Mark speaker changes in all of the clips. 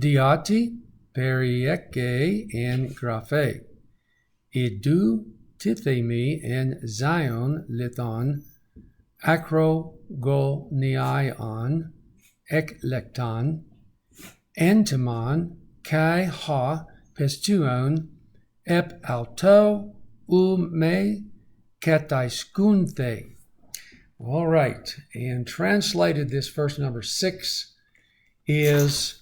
Speaker 1: diati perieke en graphe. Edu tithemi en zion lithon acrogonion eklekton antimon kai ha pestuon ep auto me kataiskunthe. All right, and translated, this verse number 6 is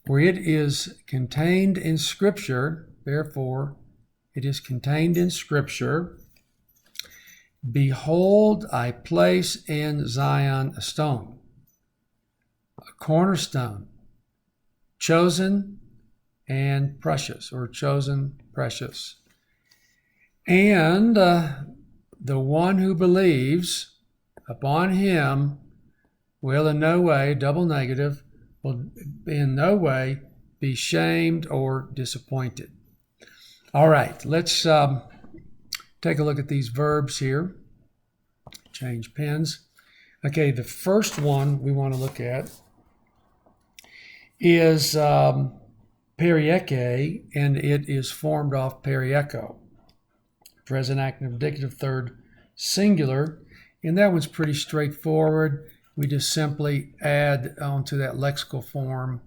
Speaker 1: where it is contained in Scripture, therefore it is contained in Scripture. Behold, I place in Zion a stone, a cornerstone, chosen and precious, or chosen precious. And the one who believes upon him will in no way, double negative, will in no way be shamed or disappointed. All right, let's take a look at these verbs here. Change pens. Okay, the first one we want to look at is perieke, and it is formed off perieko. Present active indicative third singular, and that one's pretty straightforward. We just simply add onto that lexical form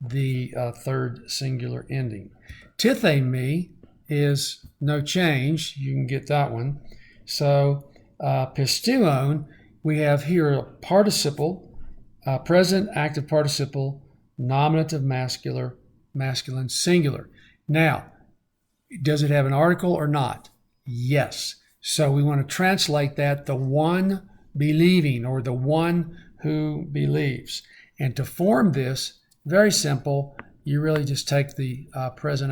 Speaker 1: the third singular ending. Tithemi is no change. You can get that one. So pistuon, we have here a participle, present active participle, nominative masculine singular. Now, does it have an article or not? Yes. So we want to translate that, the one believing, or the one who believes. And to form this, very simple, you really just take the present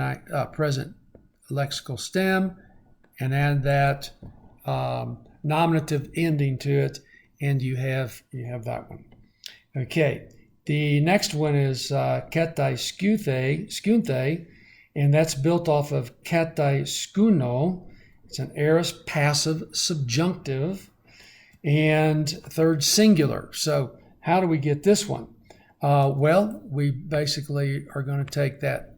Speaker 1: lexical stem and add that nominative ending to it, and you have that one. Okay, the next one is katai skunthe, and that's built off of katai skuno. It's an aorist passive subjunctive and third singular. So how do we get this one? Well, we basically are going to take that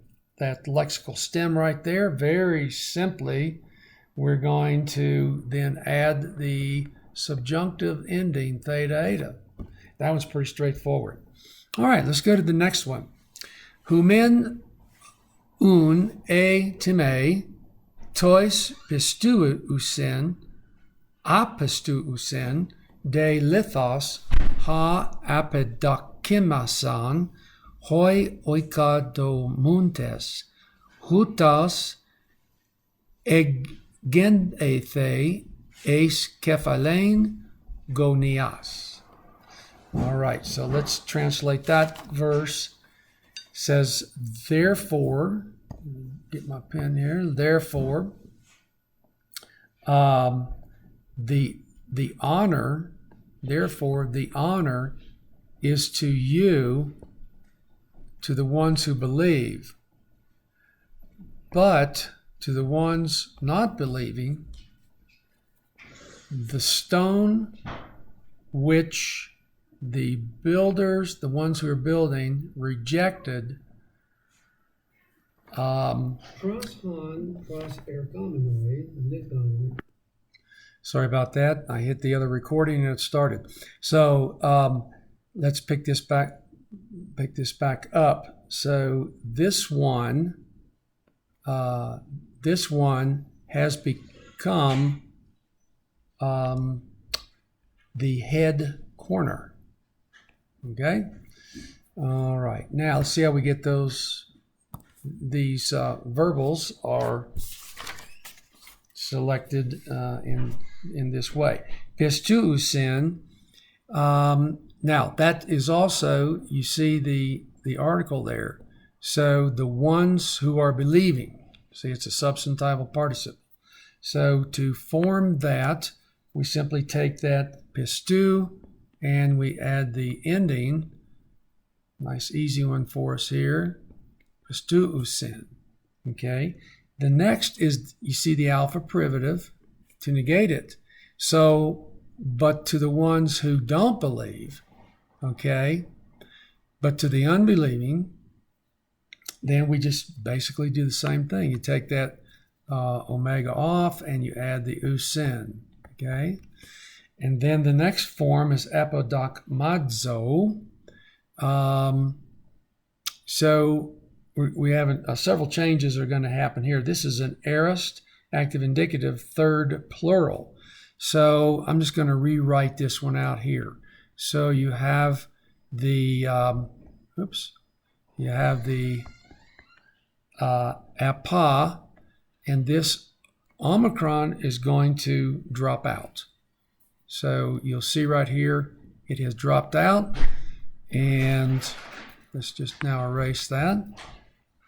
Speaker 1: lexical stem right there. Very simply, we're going to then add the subjunctive ending theta eta. That one's pretty straightforward. All right, let's go to the next one. Humen un e time tois pistuusen apistuusen de lithos ha apedokimasan hoi oikadomuntes hutas egenethe eis kephalein gonias. All right, so let's translate that verse. It says, therefore, get my pen here, therefore, the honor, therefore, the honor is to you, to the ones who believe, but to the ones not believing, the stone which the builders, the ones who are building, rejected. Sorry about that. I hit the other recording and it started. So let's pick this back up. So this one has become the head corner. Okay. All right. Now let's see how we get those. These verbals are selected in this way. Pistuusin. Now that is also, you see the article there. So the ones who are believing. See, it's a substantival participle. So to form that, we simply take that pistu and we add the ending. Nice easy one for us here. Pistuusin. Okay. The next is, you see the alpha privative to negate it. So, but to the ones who don't believe, okay, but to the unbelieving, then we just basically do the same thing. You take that omega off and you add the usin, okay? And then the next form is apodokmazo. So we have several changes are going to happen here. This is an aorist active indicative third plural. So I'm just going to rewrite this one out here. So you have the, you have the apa, and this omicron is going to drop out. So you'll see right here, it has dropped out, and let's just now erase that.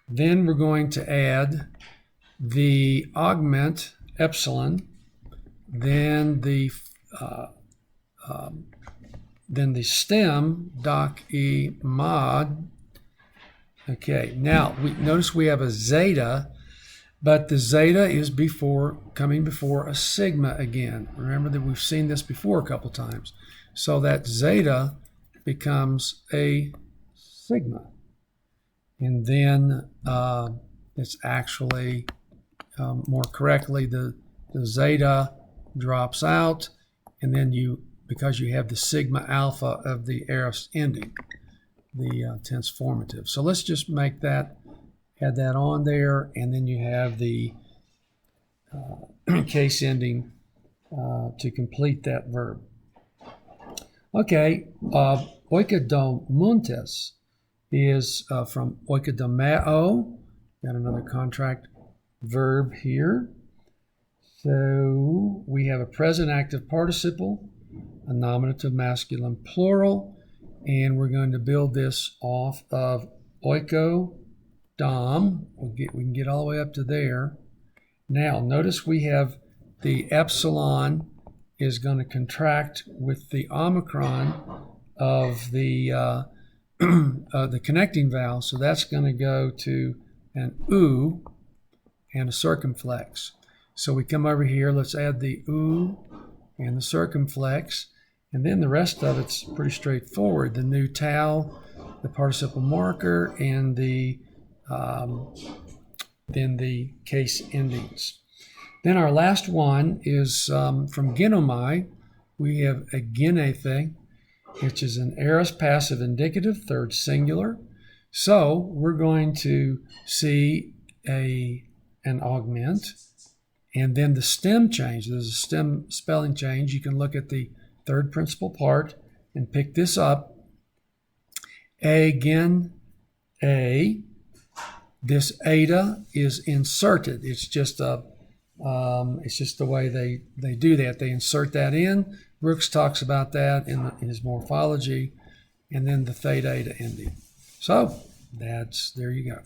Speaker 1: Then we're going to add the augment epsilon, then the stem doc e mod. Okay, now notice we have a zeta, but the zeta is coming before a sigma again. Remember that we've seen this before a couple times. So that zeta becomes a sigma. And then it's actually more correctly, the zeta drops out, and then because you have the sigma alpha of the aorist ending, the tense formative. So let's just make that, add that on there, and then you have the case ending to complete that verb. Okay, oikodomontes is from oikodomeo. Got another contract verb here. So we have a present active participle, a nominative masculine plural, and we're going to build this off of oikodom. We can get all the way up to there. Now, notice we have the epsilon is going to contract with the omicron of the connecting vowel, so that's going to go to an u and a circumflex. So we come over here, let's add the u and the circumflex, and then the rest of it's pretty straightforward. The new tau, the participle marker, and then the case endings. Then our last one is from genomai. We have a genethe, which is an aorist passive indicative, third singular. So we're going to see an augment, and then the stem change. There's a stem spelling change. You can look at the third principal part and pick this up. Again, this eta is inserted. It's just the way they do that. They insert that in. Brooks talks about that in his morphology, and then the theta eta ending. So there you go.